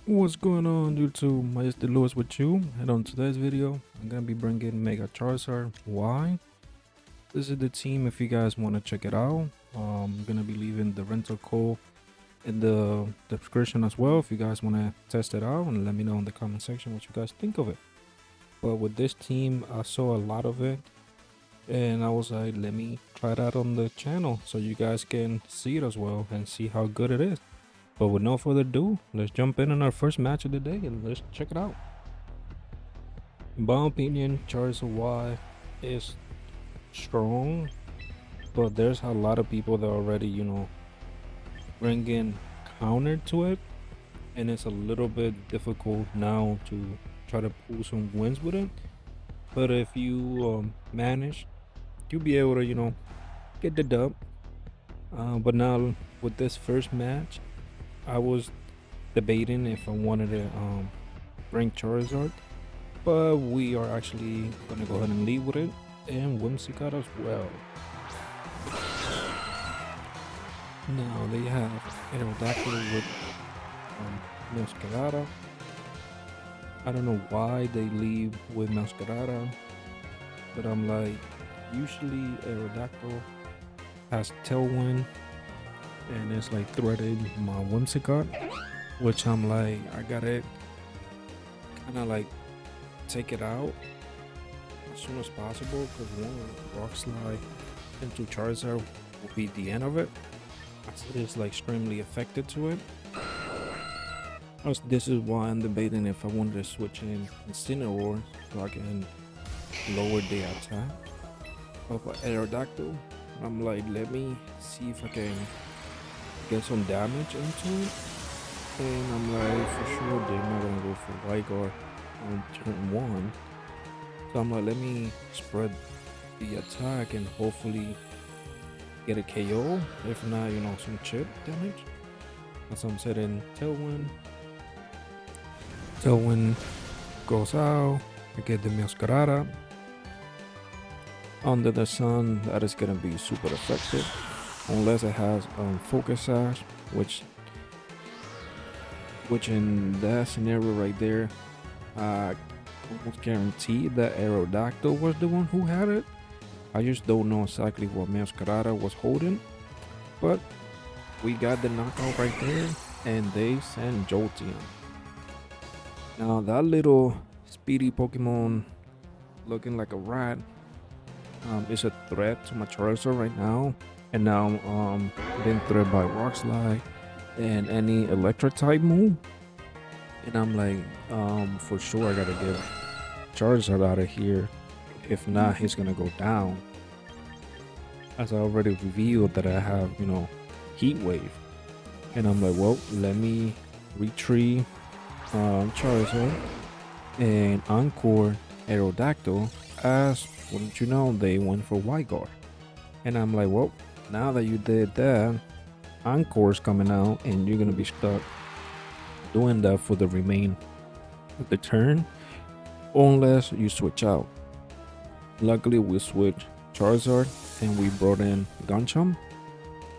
What's going on YouTube? Majesty Lewis with you, and on today's video I'm gonna be bringing Mega Charizard. Why? This is the team if you guys want to check it out. I'm gonna be leaving the rental code in the description as well if you guys want to test it out, and let me know in the comment section what you guys think of it. But with this team I saw a lot of it and I was like, let me try it out on the channel so you guys can see it as well and see how good it is. But with no further ado, let's jump in on our first match of the day and let's check it out. In my opinion, Charizard Y is strong, but there's a lot of people that already, bringing counter to it, and it's a little bit difficult now to try to pull some wins with it. But if you manage, you'll be able to, get the dub. But now with this first match, I was debating if I wanted to bring Charizard, but we are actually gonna go ahead and leave with it, and Whimsicott as well. Now they have Aerodactyl with Masquerada. I don't know why they leave with Masquerada, but I'm like, usually Aerodactyl has Tailwind, and it's like threaded my Whimsicott, which I'm like, I gotta kind of like take it out as soon as possible because one Rock Slide into Charizard will be the end of it. It is like extremely affected to it. This is why I'm debating if I wanted to switch in Incineroar so I can lower the attack of Aerodactyl. I'm like, let me see if I can get some damage into it. And I'm like, for sure they're not gonna go for Rygar on turn 1. So I'm like, let me spread the attack and hopefully get a KO. If not, some chip damage. As I'm setting Tailwind. Tailwind goes out. I get the Masquerada. Under the Sun, that is gonna be super effective. Unless it has Focus Sash, which in that scenario right there, I almost guaranteed that Aerodactyl was the one who had it. I just don't know exactly what Masquerada was holding, but we got the knockout right there, and they sent Jolteon. Now that little speedy Pokemon looking like a rat is a threat to my Charizard right now, and now being threatened by Rock Slide and any Electric type move, and I'm like, for sure I gotta get Charizard out of here. If not, he's gonna go down. As I already revealed that I have, Heat Wave, and I'm like, well, let me retrieve Charizard and Encore Aerodactyl. As wouldn't you know, they went for Wyguard, and I'm like, well, now that you did that, Encore's coming out, and you're gonna be stuck doing that for the remain of the turn, unless you switch out. Luckily, we switched Charizard and we brought in Garchomp,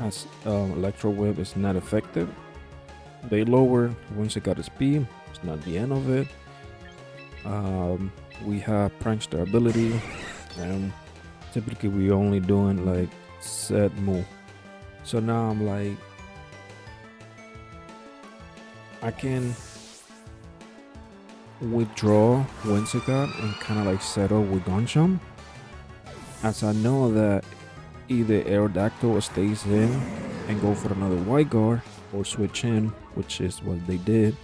as Electro Wave is not effective. They lower once it got a speed. It's not the end of it. We have Prankster ability, and typically we only doing like set move. So now I'm like, I can withdraw Whimsicott and kind of like settle with Garchomp, as I know that either Aerodactyl stays in and go for another White Guard, or switch in, which is what they did.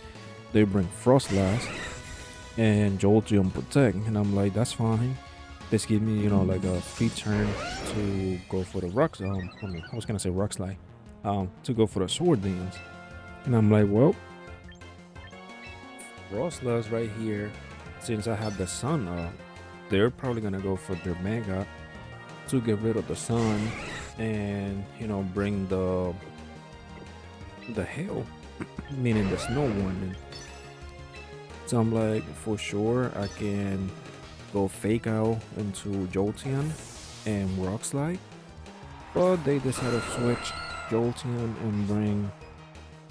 They bring Frostlass and Jolteon Protect, and I'm like, that's fine. This gives me, like a free turn to go for the Rock. I was gonna say Rock Slide, to go for the Sword Dance, and I'm like, well, Frostlass right here. Since I have the Sun up, they're probably gonna go for their Mega to get rid of the Sun and bring the hail, meaning the snow warning. So I'm like, for sure I can go fake out into Jolteon and Rock Slide, but they decided to switch Jolteon and bring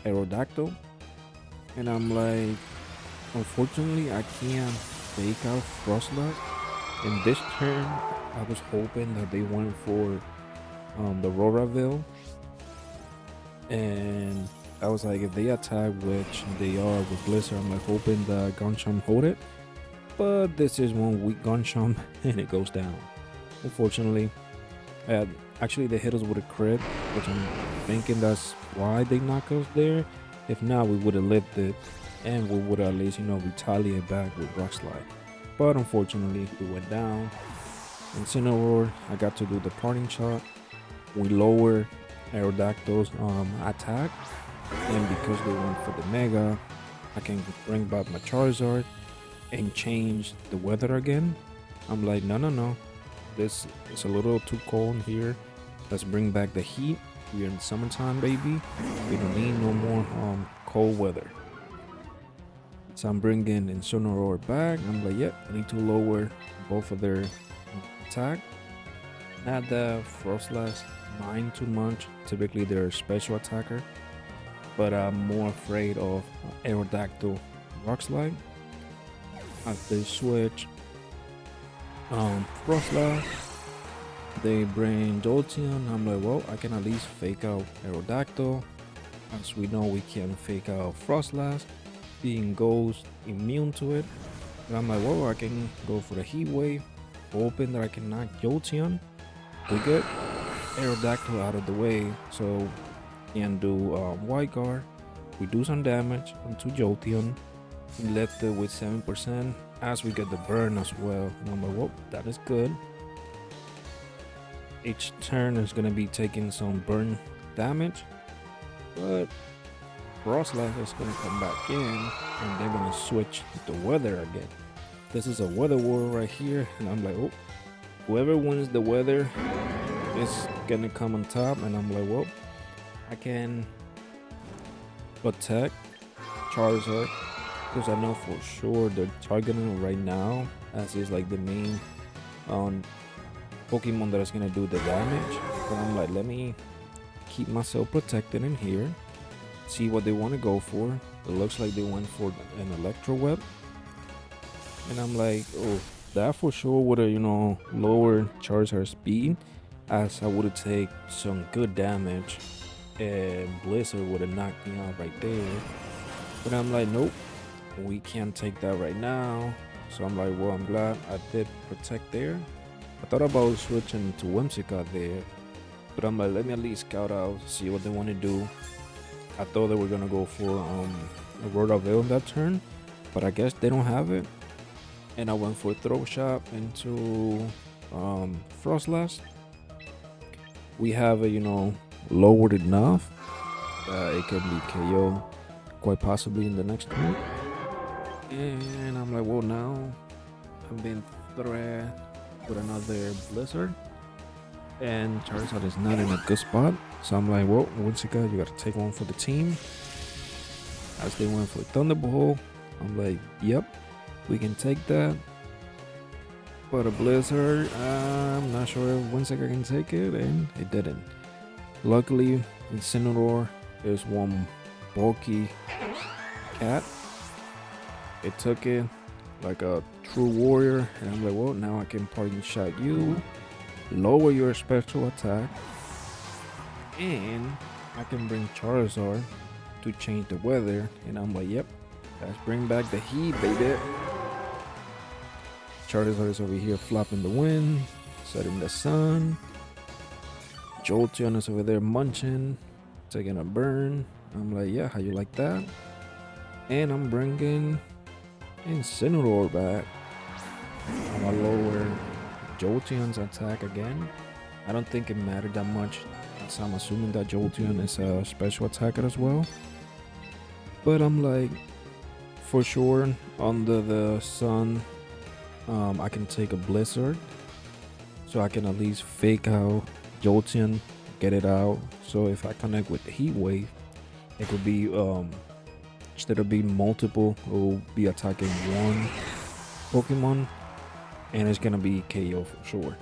Aerodactyl. And I'm like, unfortunately, I can't fake out Frostlass. In this turn, I was hoping that they went for the Roraville, and I was like, if they attack, which they are with Blizzard, I'm like hoping the Guncham hold it. But this is one weak Guncham, and it goes down. Unfortunately, uh, actually they hit us with a crit, which I'm thinking that's why they knock us there. If not, we would have lived it, and we would at least, retaliate back with Rock Slide. But unfortunately, we went down. Incineroar, I got to do the parting shot. We lower Aerodactyl's attack, and because they went for the Mega, I can bring back my Charizard and change the weather again. I'm like, no, this is a little too cold here. Let's bring back the heat. We're in summertime, baby. We don't need no more cold weather. So I'm bringing Incineroar back. I'm like, yep, I need to lower both of their attack. Not the Frostlass mind too much. Typically they're a special attacker, but I'm more afraid of Aerodactyl Rock Slide. As they switch Frostlass, they bring Jolteon. I'm like, well, I can at least fake out Aerodactyl. As we know, we can fake out Frostlass, being Ghost immune to it. But I'm like, well, I can go for the Heat Wave, hoping that I can knock Jolteon. We get Aerodactyl out of the way, so can do White Guard. We do some damage onto Jolteon. We left it with 7% as we get the burn as well. And I'm like, whoa, that is good. Each turn is gonna be taking some burn damage, but Frostlass is gonna come back in and they're gonna switch the weather again. This is a weather war right here, and I'm like, oh, whoever wins the weather is gonna come on top. And I'm like, well, I can protect Charizard because I know for sure they're targeting it right now, as is like the main Pokemon that is gonna do the damage. But I'm like, let me keep myself protected in here, see what they want to go for. It looks like they went for an Electro Web, and I'm like, oh, that for sure would have lowered Charizard speed, as I would have taken some good damage, and Blizzard would have knocked me out right there. But I'm like, nope, we can't take that right now. So I'm like, well, I'm glad I did protect there. I thought about switching to Whimsicott there, but I'm like, let me at least scout out, see what they want to do. I thought they were gonna go for a Word of Veil that turn, but I guess they don't have it. And I went for a Throw Shot into Frostlass. We have it, lowered enough that it can be KO quite possibly in the next turn. And I'm like, well, now I'm being threatened with another Blizzard, and Charizard is not in a good spot. So I'm like, well, Whimsicott, you gotta take one for the team. As they went for Thunderbolt, I'm like, yep, we can take that. But a Blizzard, I'm not sure if Whimsicott can take it, and it didn't. Luckily, Incineroar is one bulky cat. It took it like a true warrior, and I'm like, well, now I can party shot you, lower your special attack, and I can bring Charizard to change the weather. And I'm like, yep, let's bring back the heat, baby. Charizard is over here flopping the wind, setting the sun. Jolteon is over there munching, taking a burn. I'm like, yeah, how you like that? And I'm bringing Incineroar back. I'm gonna lower Jolteon's attack again. I don't think it mattered that much, so I'm assuming that Jolteon is a special attacker as well. But I'm like, for sure, under the sun, I can take a Blizzard, so I can at least fake out Jolteon, get it out. So if I connect with the Heat Wave, it could be instead of being multiple, it will be attacking one Pokemon, and it's gonna be KO for sure.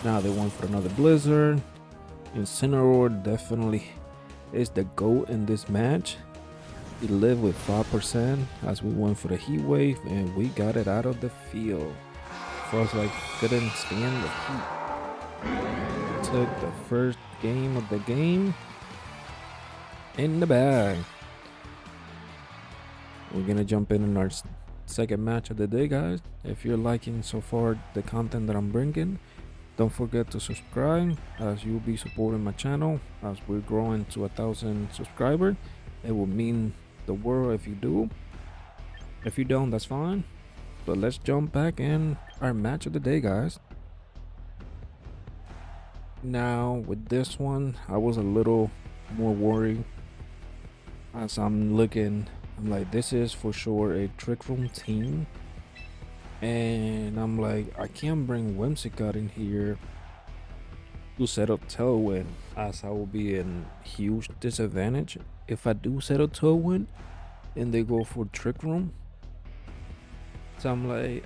Now they went for another Blizzard. Incineroar definitely is the GOAT in this match. It lived with 5% as we went for the heat wave and we got it out of the field. Frost like couldn't stand the heat. Took the first game of the game in the bag. We're gonna jump in our second match of the day, guys. If you're liking so far the content that I'm bringing, don't forget to subscribe as you'll be supporting my channel as we're growing to 1,000 subscribers. It will mean the world if you do. If you don't, that's fine. But let's jump back in our match of the day, guys. Now with this one, I was a little more worried as I'm looking. I'm like, this is for sure a Trick Room team, and I'm like, I can't bring Whimsicott in here to set up Tailwind, as I will be in huge disadvantage if I do set up Tailwind and they go for Trick Room. So I'm like,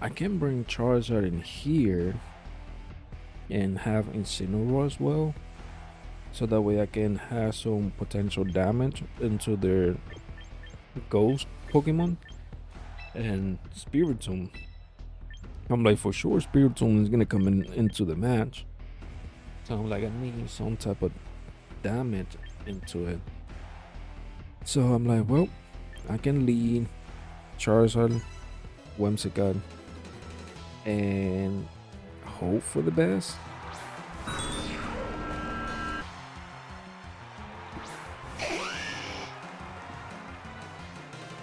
I can bring Charizard in here and have Incineroar as well, so that way I can have some potential damage into their ghost Pokemon and Spiritomb. I'm like, for sure Spiritomb is gonna come into the match, so I'm like, I need some type of damage into it. So I'm like, well, I can lead Charizard, Whimsicott, and hope for the best.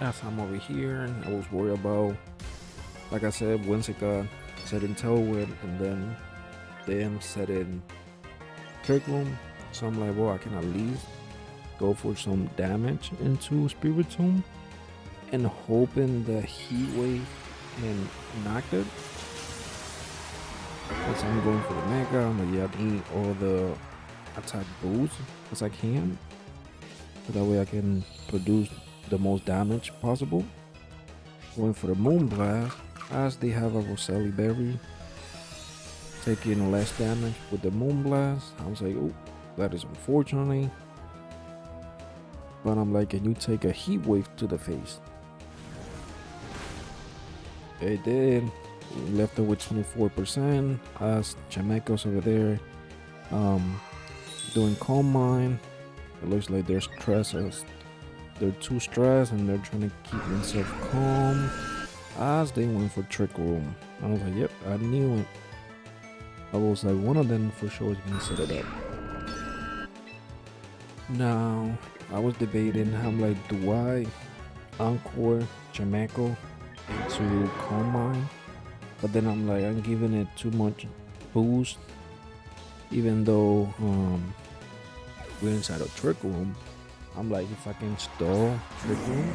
As I'm over here, I was worried about, like I said, Whimsicott setting Tailwind and then them setting Trick Room. So I'm like, well, I can at least go for some damage into Spiritomb and hoping the Heat Wave can knock it. As I'm going for the Mega, I'm like, yeah, I need all the attack boosts as I can, so that way I can produce the most damage possible. Going for the Moonblast, as they have a Roselli Berry, taking less damage with the Moonblast. I was like, oh, that is unfortunately. But I'm like, can you take a Heat Wave to the face? It did. We left it with 24%. As Chameco's over there doing Calm Mind. It looks like they're stressed. They're too stressed and they're trying to keep themselves calm as they went for Trick Room. I was like, yep, I knew it. I was like, one of them for sure is gonna set it up. Now, I was debating, I'm like, do I Encore Chameco into Calm Mind? But then I'm like, I'm giving it too much boost, even though we're inside a Trick Room. I'm like, if I can stall Trick Room,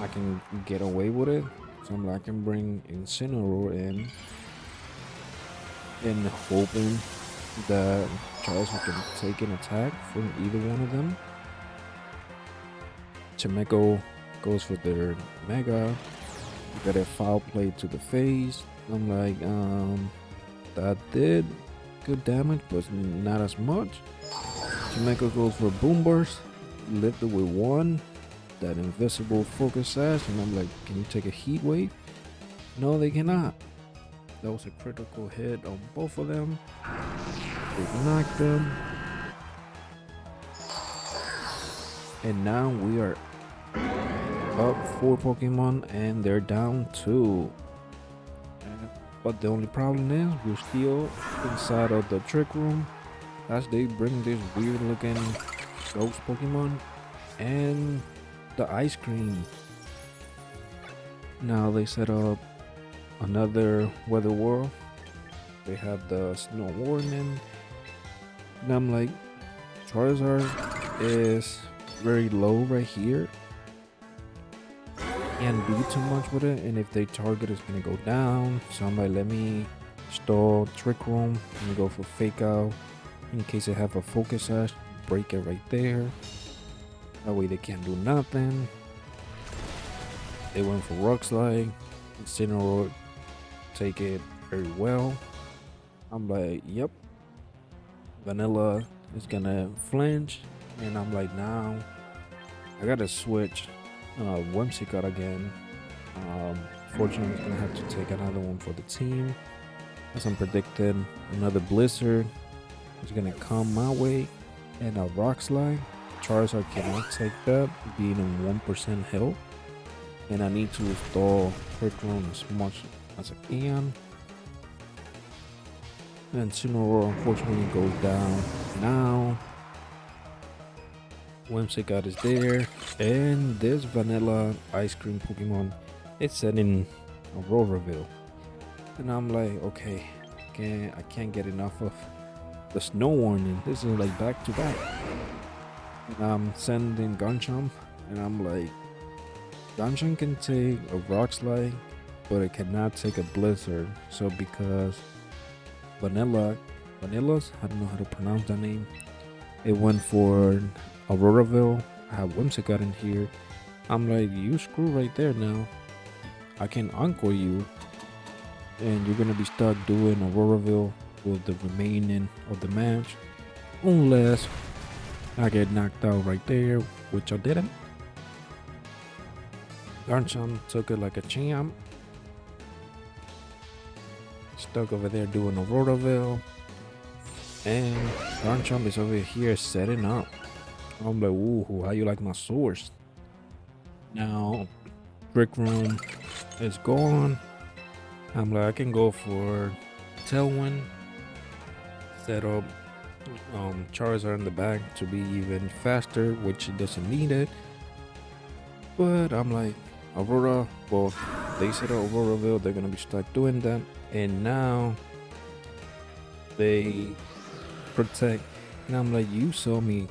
I can get away with it. So I'm like, I can bring Incineroar in and hoping that Charizard can take an attack from either one of them. Chameco goes for their Mega. Got a foul play to the face. I'm like, that did good damage, but not as much. Chameco goes for Boom Burst. Lifted with one, that invisible focus sash, and I'm like, can you take a Heat Wave? No, they cannot. That was a critical hit on both of them. They knocked them. And now we are up 4 Pokemon and they're down 2. But the only problem is we're still inside of the Trick Room as they bring this weird looking ghost Pokemon and the ice cream. Now they set up another weather world. They have the snow warning. And I'm like, Charizard is very low right here. Can't do too much with it, and if they target, it's gonna go down. So I'm like, let me stall Trick Room and go for Fake Out in case they have a Focus Sash. Break it right there. That way they can't do nothing. They went for Rock Slide. Incineroar take it very well. I'm like, yep. Vanilla is gonna flinch, and I'm like, now I gotta switch Whimsicott again. Fortunately, it's gonna have to take another one for the team. As I'm predicting, another Blizzard is gonna come my way, and a Rock Slide. Charizard cannot take that, being in 1% health. And I need to install Quick Run as much as I can. And Incineroar unfortunately goes down now. Whimsicott is there, and this vanilla ice cream Pokemon is setting Auroraville, and I'm like, okay, I can't get enough of the snow warning. This is like back to back. And I'm sending Garchomp, and I'm like, Garchomp can take a Rock Slide, but it cannot take a Blizzard. So because Vanilla's, I don't know how to pronounce that name, it went for Auroraville. I have Whimsicott in here. I'm like, you screw right there now. I can encore you, and you're gonna be stuck doing Auroraville with the remaining of the match, unless I get knocked out right there, which I didn't. Garchomp took it like a champ. Stuck over there doing Auroraville, and Garchomp is over here setting up. I'm like, ooh, how you like my source? Now, Brick Room is gone. I'm like, I can go for Tailwind, set up Charizard in the back to be even faster, which it doesn't need it. But I'm like, Aurora, well, they set up Auroraville, they're gonna be stuck doing that. And now they protect. And I'm like, you saw me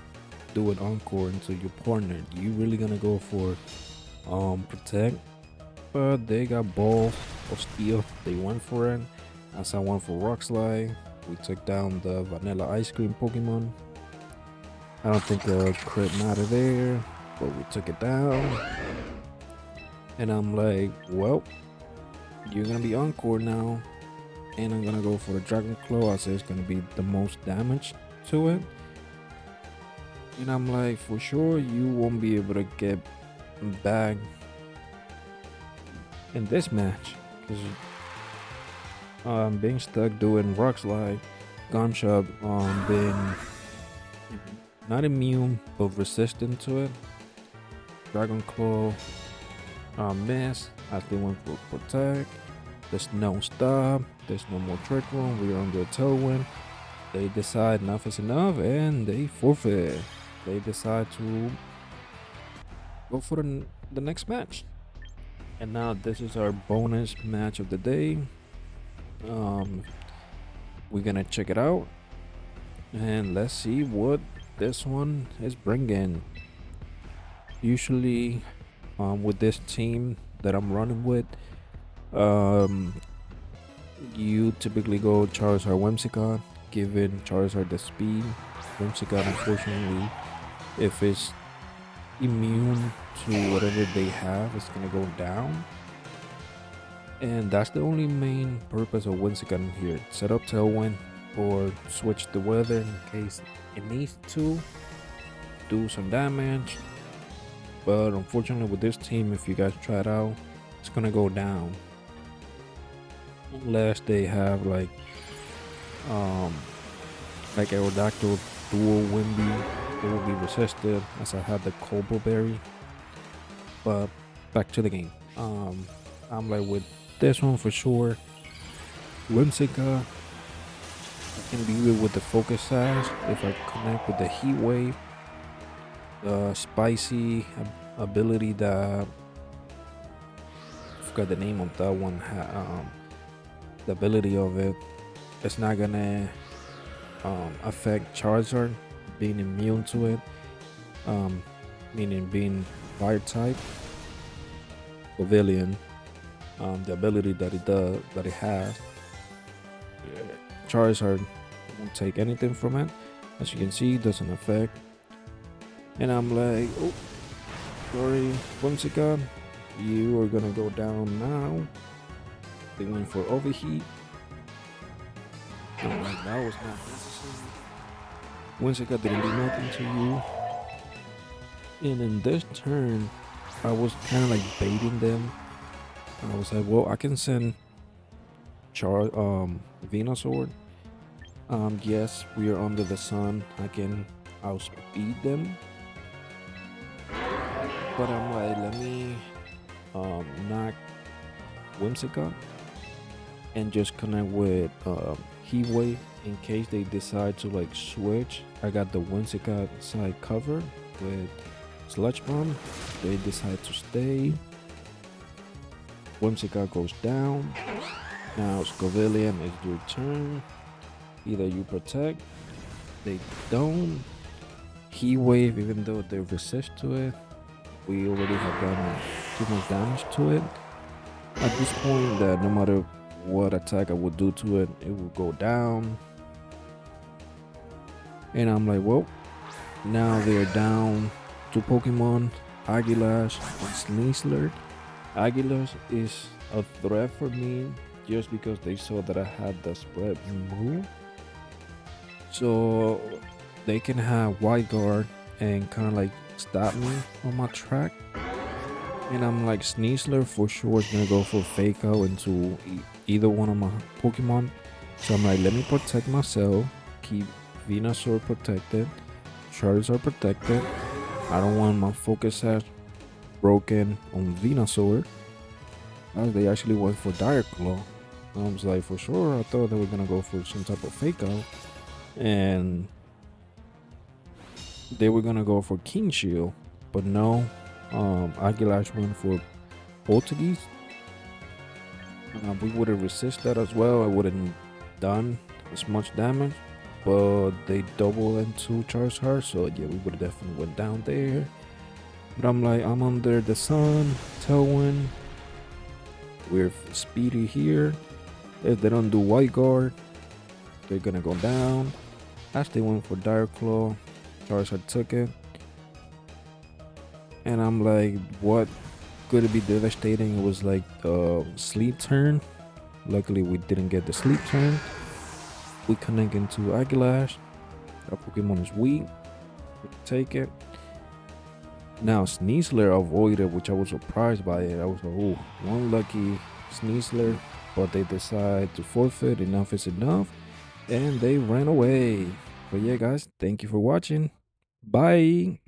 do an encore into your partner. You really gonna go for protect? But they got balls of steel. They went for it. As I went for Rock Slide, we took down the vanilla ice cream Pokemon. I don't think a crit mattered there, but we took it down. And I'm like, well, you're gonna be encore now. And I'm gonna go for the Dragon Claw. I say it's gonna be the most damage to it. And I'm like, for sure, you won't be able to get back in this match. Because being stuck doing Rock Slide, Garchomp being not immune, but resistant to it. Dragon Claw miss as they went for Protect. There's no stop. There's no more Trick Room. We're on the Tailwind. They decide enough is enough, and they forfeit. They decide to go for the next match. And now this is our bonus match of the day. We're gonna check it out, and let's see what this one is bringing. Usually, with this team that I'm running with, you typically go Charizard, Whimsicott, giving Charizard the speed. Whimsicott, unfortunately, if it's immune to whatever they have, it's gonna go down. And that's the only main purpose of Whimsicott in here. Set up Tailwind or switch the weather in case it needs to do some damage. But unfortunately with this team, if you guys try it out, it's gonna go down. Unless they have like Aerodactyl Dual Wimby, it will be resisted, as I had the Cobble Berry. But back to the game. I'm like, with this one for sure, Whimsicott, I can beat it with the Focus Sash if I connect with the Heat Wave. The spicy ability that I forgot the name of that one. The ability of it, it's not gonna affect Charizard being immune to it, meaning being fire type. Pavilion, the ability that it has, Charizard won't take anything from it. As you can see, it doesn't affect. And I'm like, oh, sorry, Whimsicott, you are gonna go down now. They went for overheat. I'm like, that was not necessary. Whimsicott didn't do nothing to you. And in this turn, I was kind of like baiting them. I was like, well, I can send Venusaur. Yes, we are under the sun. I can outspeed them. But I'm like, let me knock Whimsicott and just connect with Heat Wave in case they decide to like switch. I got the Whimsicott side cover with Sludge Bomb. They decide to stay. Whimsicott goes down. Now Scovillium is your turn. Either you protect, they don't. Heat Wave, even though they resist to it, we already have done too much damage to it. At this point, that no matter what attack I would do to it, it will go down. And I'm like, well, now they're down to Pokemon, Aguilash and Sneasler. Aguilash is a threat for me just because they saw that I had the spread move. So they can have Wide Guard and kind of like stop me on my track. And I'm like, Sneasler for sure is gonna go for Fake Out into either one of my Pokemon. So I'm like, let me protect myself, keep Venusaur protected, Charizard protected. I don't want my Focus Sash broken on Venusaur. As they actually went for Dire Claw. I was like, for sure, I thought they were gonna go for some type of Fake Out. And they were gonna go for King Shield. But no, Aguilash went for Portuguese. We would have resisted that as well. I wouldn't done as much damage, but they double into Charizard, so yeah, we would have definitely went down there. But I'm like, I'm under the sun, Tailwind. We're speedy here. If they don't do White Guard, they're gonna go down. As they went for Dire Claw, Charizard took it. And I'm like, what could it be devastating? It was like sleep turn. Luckily we didn't get the sleep turn. We connect into Aguilash. Our Pokemon is weak. We take it. Now Sneasler avoided, which I was surprised by it. I was like, oh, one lucky Sneasler, but they decide to forfeit. Enough is enough. And they ran away. But yeah guys, thank you for watching. Bye.